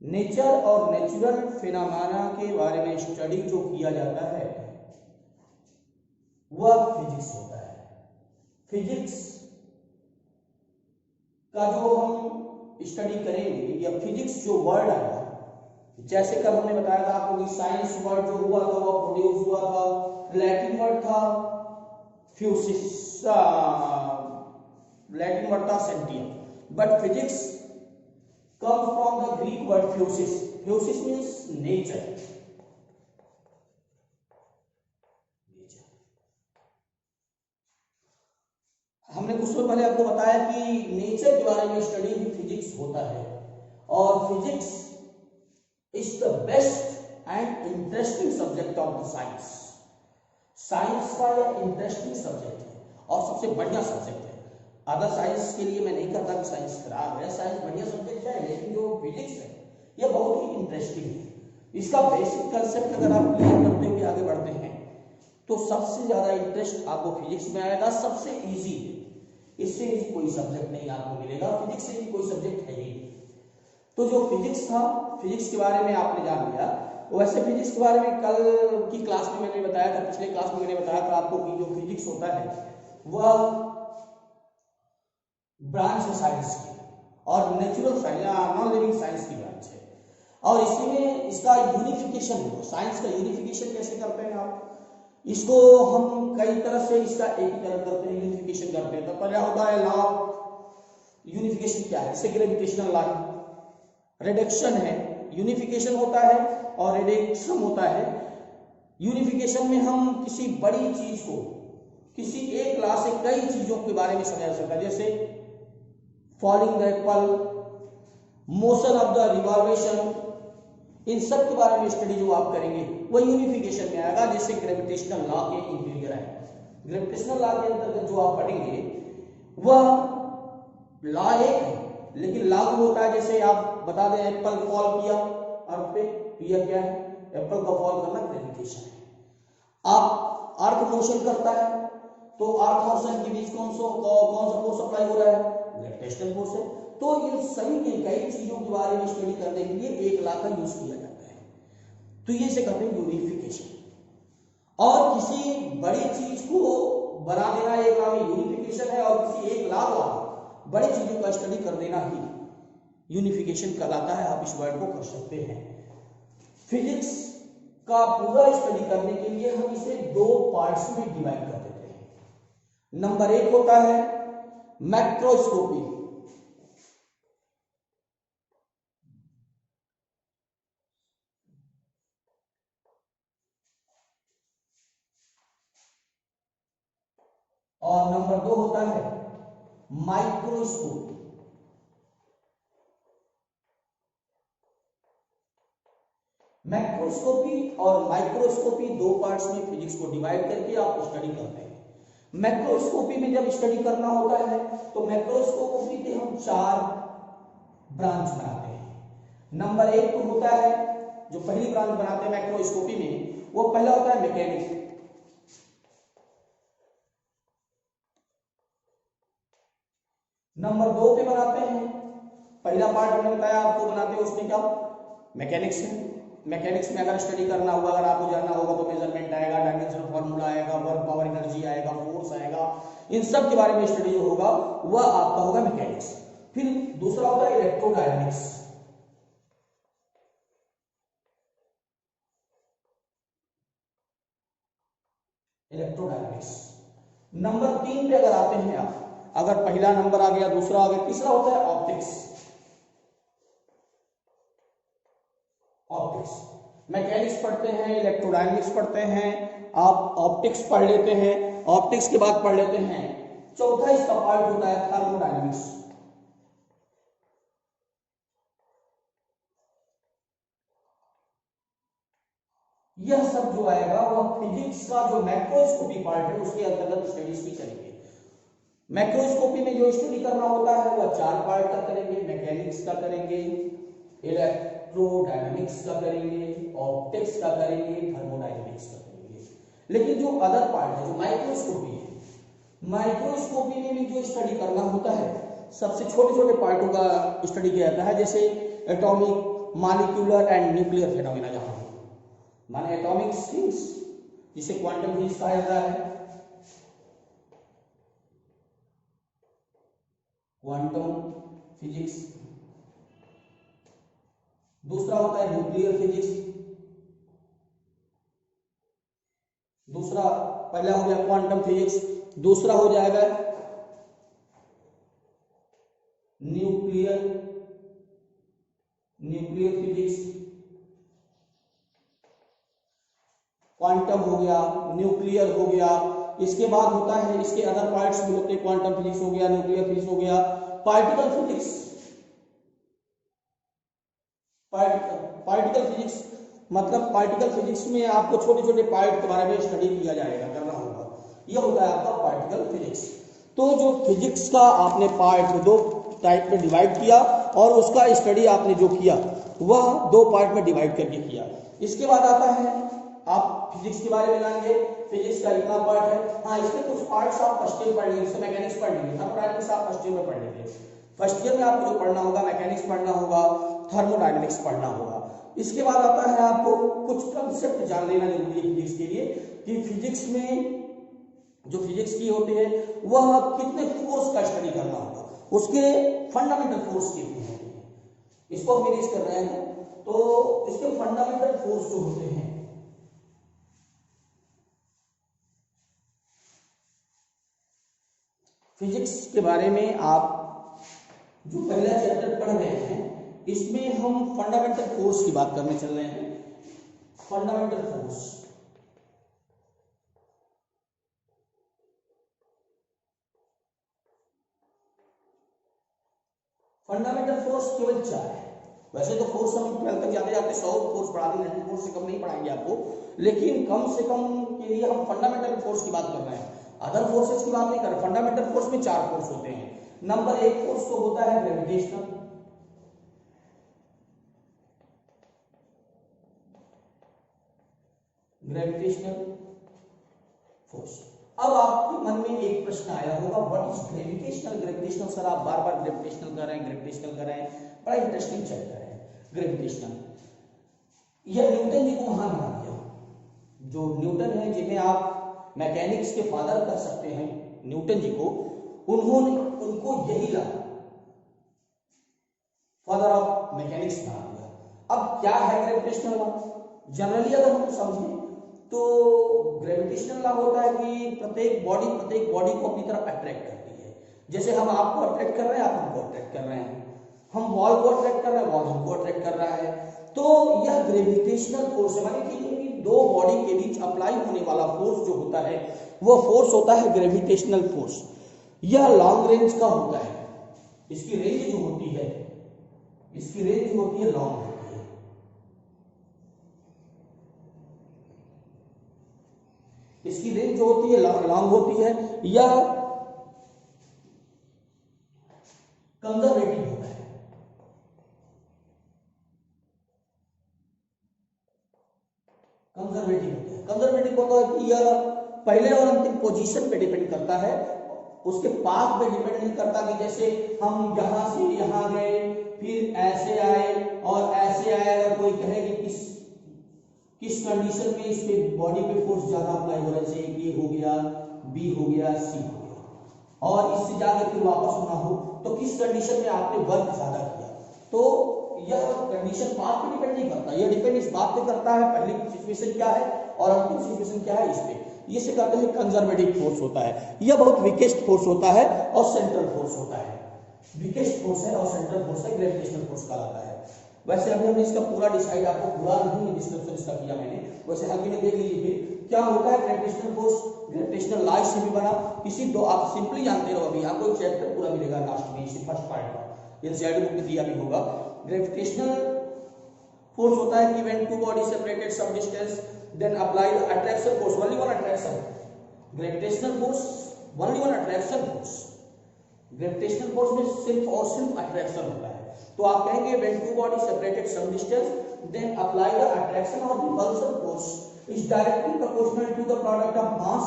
Nature और natural phenomena के बारे में स्टडी जो किया जाता है वह फिजिक्स होता है। फिजिक्स का जो हम स्टडी करेंगे या फिजिक्स जो वर्ड आया, जैसे कल हमने बताया था आपको कि साइंस वर्ड जो हुआ था वह प्रोड्यूस हुआ था, लैटिन वर्ड था फ्यूसिस, लैटिन वर्ड था सेंटियम, but physics comes from the Greek word physis. Physis means nature. हमने कुछ समय पहले आपको बताया कि नेचर के बारे में स्टडी भी फिजिक्स होता है, और physics is the best and interesting subject of the science. Science का यह इंटरेस्टिंग सब्जेक्ट है और सबसे बढ़िया सब्जेक्ट है। अदर साइंस के लिए मैं नहीं कहता कि साइंस खराब है, साइंस बढ़िया सब्जेक्ट है, लेकिन जो फिजिक्स है यह बहुत ही इंटरेस्टिंग है। इसका बेसिक कंसेप्ट अगर आप क्लियर करते हुए आगे बढ़ते हैं तो सबसे ज्यादा इंटरेस्ट आपको फिजिक्स में आएगा। सबसे इजी है, इससे इजी कोई सब्जेक्ट नहीं आपको मिलेगा, फिजिक्स से भी कोई सब्जेक्ट है ही। तो जो फिजिक्स था, फिजिक्स के बारे में आपने जान लिया। वैसे फिजिक्स के बारे में कल की क्लास में मैंने बताया था, पिछले क्लास में मैंने बताया था आपको कि जो फिजिक्स होता है वह ब्रांच है साइंस की, और नेचुरल साइंस या नॉन लिविंग साइंस की ब्रांच है, और इसी में इसका यूनिफिकेशन हो। साइंस का यूनिफिकेशन कैसे करते हैं आप? इसको हम कई तरह से इसका एकीकरण करते हैं, यूनिफिकेशन करते हैं। तो पहला होता है लॉ ऑफ यूनिफिकेशन। क्या है? जैसे ग्रेविटेशनल लॉ है, रिडक्शन है, यूनिफिकेशन होता है और रिडक्शन होता है। यूनिफिकेशन में हम किसी बड़ी चीज को किसी एक लॉ से कई चीजों के बारे में समझा सकता है, जैसे falling the apple, motion of the revolution, इन सब के बारे में स्टडी जो आप करेंगे वो यूनिफिकेशन में आएगा। जैसे ग्रेविटेशनल लॉ के इंटीरियर है, ग्रेविटेशनल लॉ के अंतर्गत जो आप पढ़ेंगे वह लॉ एक है लेकिन लागू होता है। जैसे आप बता दें एप्पल फॉल किया अर्थ पे, तो यह क्या है? एप्पल का फॉल करना ग्रेविटेशन है। आप अर्थ मोशन करता है तो अर्थ और सन के बीच कौन सा फोर्स अप्लाई हो रहा है? ग्रेविटेशनल फोर्स है। तो इन सभी के कई चीजों के बारे में स्टडी करने के लिए एक लॉ का यूज किया जाता है, तो ये से कहते हैं यूनिफिकेशन। और किसी बड़ी चीज को बना देना एक लॉ में यूनिफिकेशन है, और किसी एक लॉ द्वारा बड़ी चीजों का स्टडी कर देना ही यूनिफिकेशन कहलाता है। आप इस वर्ड को कर सकते हैं। फिजिक्स का पूरा स्टडी करने के लिए हम इसे दो पार्ट्स में डिवाइड कर देते हैं। नंबर एक होता है मैक्रोस्कोपी, और नंबर दो होता है माइक्रोस्कोपी। मैक्रोस्कोपी और माइक्रोस्कोपी दो पार्ट्स में फिजिक्स को डिवाइड करके आप स्टडी करते हैं। मैक्रोस्कोपी में जब स्टडी करना होता है तो मैक्रोस्कोपी के हम चार ब्रांच बनाते हैं। नंबर एक तो होता है, जो पहली ब्रांच बनाते हैं मैक्रोस्कोपी में, वो पहला होता है मैकेनिक्स। नंबर दो पे बनाते हैं, पहला पार्ट हमने बताया आपको बनाते हैं, उसमें क्या? मैकेनिक्स है। मैकेनिक्स में अगर स्टडी करना होगा, अगर आपको जानना होगा तो मेजरमेंट आएगा, डायमेंशन फार्मूला आएगा, वर्क पावर एनर्जी आएगा, फोर्स आएगा, इन सब के बारे में स्टडी जो होगा वह आपका होगा मैकेनिक्स। फिर दूसरा होता है इलेक्ट्रोडायनेमिक्स। इलेक्ट्रोडायनेमिक्स नंबर तीन पे अगर आते हैं आप, अगर पहला नंबर आ गया, दूसरा आ गया, तीसरा होता है ऑप्टिक्स। ऑप्टिक्स मैकेनिक्स पढ़ते हैं, इलेक्ट्रोडायनेमिक्स पढ़ते हैं, आप ऑप्टिक्स पढ़ लेते हैं, ऑप्टिक्स के बाद पढ़ लेते हैं चौथा इसका पार्ट होता है थर्मोडायनेमिक्स। यह सब जो आएगा वह फिजिक्स का जो मैक्रोस्कोपी पार्ट है उसके अंतर्गत स्टडीज भी करेंगे। मैक्रोस्कोपी में जो स्टडी करना होता है वह चार पार्ट का करेंगे, मैकेनिक्स का करेंगे, इलेक्ट्रोडायनेमिक्स का करेंगे, ऑप्टिक्स का करेंगे, थर्मोडायनेमिक्स का करेंगे। लेकिन जो अदर पार्ट है, जो माइक्रोस्कोपी है, माइक्रोस्कोपी में भी जो स्टडी करना होता है सबसे छोटे छोटे पार्टों का स्टडी किया जाता है, जैसे atomic molecular and nuclear phenomena जहां माने एटॉमिक थिंग्स, जिसे क्वांटम फिजिक्स कहा जाता है, क्वांटम फिजिक्स। दूसरा होता है न्यूक्लियर फिजिक्स। दूसरा, पहला हो गया क्वांटम फिजिक्स, दूसरा हो जाएगा न्यूक्लियर फिजिक्स। क्वांटम हो गया, न्यूक्लियर हो गया, इसके बाद होता है, इसके अदर पार्ट्स भी होते हैं, क्वांटम फिजिक्स हो गया, न्यूक्लियर फिजिक्स हो गया, पार्टिकल फिजिक्स। पार्टिकल फिजिक्स मतलब पार्टिकल फिजिक्स में आपको छोटे छोटे पार्ट के बारे में स्टडी किया जाएगा, करना होगा, यह होता है आपका पार्टिकल फिजिक्स। तो जो फिजिक्स का आपने पार्ट दो टाइप में डिवाइड किया और उसका स्टडी आपने जो किया वह दो पार्ट में डिवाइड करके किया। इसके बाद आता है, आप फिजिक्स के बारे में जानेंगे, फिजिक्स का इतना पार्ट है। हाँ, इसके कुछ पार्ट्स आप फर्स्ट ईयर पढ़ लेंगे, जैसे मैकेनिक्स पढ़ लेंगे, थर्मोडायनेमिक्स आप फर्स्ट ईयर में पढ़ लेंगे। फर्स्ट ईयर में आपको जो पढ़ना होगा, मैकेनिक्स पढ़ना होगा, थर्मोडायनेमिक्स पढ़ना होगा। इसके बाद आता है आपको कुछ कंसेप्ट जान लेना जरूरी है फिजिक्स के लिए, कि फिजिक्स में जो फिजिक्स की होती है वह कितने फोर्स का स्टडी करना होगा, उसके फंडामेंटल फोर्स कितने होते हैं, इसको हम फिजिक्स कर रहे हैं। तो इसके फंडामेंटल फोर्स जो होते हैं, फिजिक्स के बारे में आप जो पहला चैप्टर पढ़ रहे हैं, इसमें हम फंडामेंटल फोर्स की बात करने चल रहे हैं। फंडामेंटल फोर्स, फंडामेंटल फोर्स केवल 4 है। वैसे तो फोर्स हम 12 तक जाते जाते 100 फोर्स पढ़ा देंगे, 90 फोर्स से कम नहीं पढ़ाएंगे आपको, लेकिन कम से कम के लिए हम फंडामेंटल फोर्स की बात कर रहे हैं, अदर फोर्सेस की बात नहीं कर रहे। फंडामेंटल फोर्स में 4 फोर्स होते हैं। नंबर 1 फोर्स तो होता है ग्रेविटेशनल, फोर्स। अब आपके मन में एक प्रश्न आया होगा, what is gravitational? Gravitational sir आप बार बार ग्रेविटेशनल कर रहे हैं, ग्रेविटेशनल कर रहे हैं, बड़ा इंटरेस्टिंग चैप्टर है ग्रेविटेशनल। यह न्यूटन जी को महान बना दिया। जो न्यूटन है, जिन्हें आप मैकेनिक्स के फादर कह सकते हैं, न्यूटन जी को, उन्होंने उनको यही लगा, फादर ऑफ मैकेनिक्स बना दिया। अब क्या है ग्रेविटेशनल लॉ? जनरली अगर हम समझें तो ग्रेविटेशनल लॉ होता है कि प्रत्येक बॉडी को अपनी तरफ अट्रैक्ट करती है। जैसे हम आपको अट्रैक्ट कर रहे हैं, आप हमको अट्रैक्ट कर रहे हैं, हम वॉल को अट्रैक्ट कर रहे हैं, वॉल हमको अट्रैक्ट कर रहा है। तो यह ग्रेविटेशनल फोर्स है, माने कि दो बॉडी के बीच अप्लाई होने वाला फोर्स जो होता है वह फोर्स होता है ग्रेविटेशनल फोर्स। यह लॉन्ग रेंज का होता है, इसकी रेंज जो होती है, इसकी रेंज जो होती है लॉन्ग होती है। इसकी रेंज जो होती है लॉन्ग होती है, यह कंजर्वेटिव होता है। कंजर्वेटिव होता है कि यह पहले और अंतिम पोजीशन पे डिपेंड करता है, उसके पाथ पे डिपेंड नहीं करता कि जैसे हम यहां से यहां गए फिर ऐसे आए और ऐसे आए। अगर कोई कहे कि किस कंडीशन में इस पे बॉडी पे फोर्स ज्यादा अप्लाई हो रहा है, जैसे ए हो गया, बी हो गया, सी हो गया, और इससे जाकर फिर वापस होना हो, तो किस कंडीशन में आपने वर्क ज्यादा किया। तो यह कंडीशन पाथ पे डिपेंड नहीं करता, यह डिपेंड इस बात पे करता है पहली सिचुएशन क्या है और अंतिम सिचुएशन क्या है, इस पे। ये से कहते हैं कंजर्वेटिव फोर्स होता है। यह बहुत वीकेस्ट फोर्स होता है और सेंट्रल फोर्स होता है। वीकेस्ट फोर्स है और सेंट्रल फोर्स है, ग्रेविटेशनल फोर्स कहलाता है। वैसे अभी हमने इसका पूरा डिसाइड, आपको पूरा नहीं डिस्क्रिप्शन इसका किया मैंने, वैसे हल्के में देख लीजिए फिर क्या होता है ग्रेविटेशनल फोर्स। ग्रेविटेशनल लॉ से भी बना, किसी दो आप सिंपली जानते रहो, अभी आपको एक चैप्टर पूरा मिलेगा लास्ट में, इसी फर्स्ट पार्ट का एनसीईआरटी बुक में दिया भी होगा। ग्रेविटेशनल फोर्स होता है कि when two body separated some distance then apply the attraction force, only one attraction. Gravitational force only one attraction force. Gravitational force में सिर्फ और सिर्फ अट्रैक्शन होता है। तो आप कहेंगे when two body separated some distance then apply the attraction और repulsion force is directly proportional to the product of mass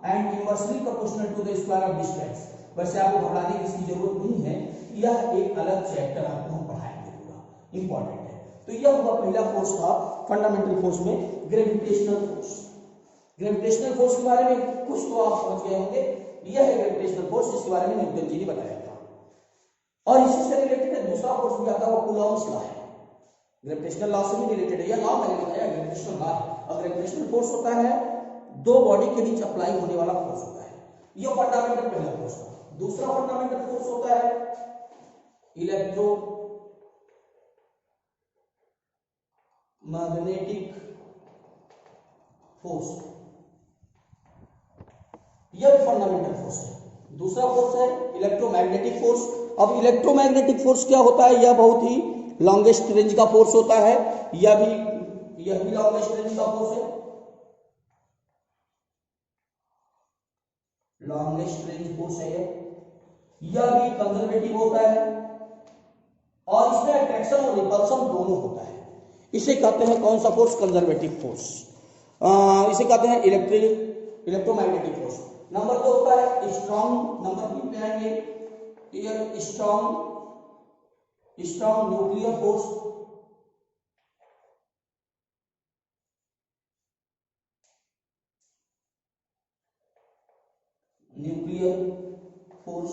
and inversely proportional to the square of distance. वैसे आपको घबराने की इसकी जरूरत नहीं है, यह एक अलग चैप्टर आपको हम पढ़ाएंगे, पूरा इंपॉर्टेंट है। तो यह हुआ पहला फोर्स था फंडामेंटल फोर्स में, ग्रेविटेशनल फोर्स। ग्रेविटेशनल फोर्स के बारे में कुछ तो आप समझ गए होंगे। यह है ग्रेविटेशनल फोर्स, जिसके बारे में न्यूटन जी ने बताया था। और इसी से रिलेटेड दूसरा फोर्स भी आता है, वो कूलॉम्स लॉ है। ग्रेविटेशनल लॉ से भी रिलेटेड है यह लॉ, मैंने बताया ग्रेविटेशनल लॉ है। और ग्रेविटेशनल फोर्स होता है दो बॉडी के बीच अप्लाई होने वाला फोर्स होता है। यह फंडामेंटल पहला फोर्स था। दूसरा फंडामेंटल फोर्स होता है इलेक्ट्रोमैग्नेटिक फोर्स। यह भी फंडामेंटल फोर्स है। दूसरा फोर्स है इलेक्ट्रोमैग्नेटिक फोर्स। अब इलेक्ट्रोमैग्नेटिक फोर्स क्या होता है? यह बहुत ही लॉन्गेस्ट रेंज का फोर्स होता है। यह भी लॉन्गेस्ट रेंज का फोर्स है, लॉन्गेस्ट रेंज फोर्स है। यह भी कंजर्वेटिव होता है और इसमें अट्रैक्शन और रिपल्शन दोनों होता है। इसे कहते हैं कौन सा फोर्स? Conservative force. इसे कहते हैं इलेक्ट्रोमैग्नेटिक फोर्स। नंबर 2 होता है स्ट्रॉन्ग। नंबर 3 पे आएंगे strong nuclear force. Nuclear force.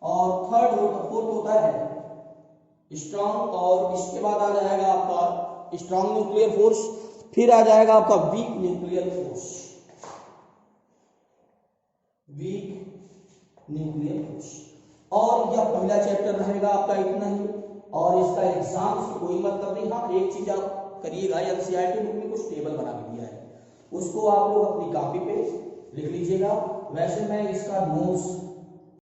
और फोर्थ होता है स्ट्रॉन्ग, और इसके बाद आ जाएगा आपका स्ट्रॉन्ग न्यूक्लियर फोर्स, फिर आ जाएगा आपका weak nuclear force. Weak nuclear force. और यह पहला चैप्टर रहेगा आपका, इतना ही। और इसका एग्जाम से कोई मतलब नहीं। हाँ, एक चीज आप करिएगा, एनसीईआरटी बुक में कुछ टेबल बना के दिया है, उसको आप लोग अपनी कॉपी पे लिख लीजिएगा। वैसे मैं इसका नोट्स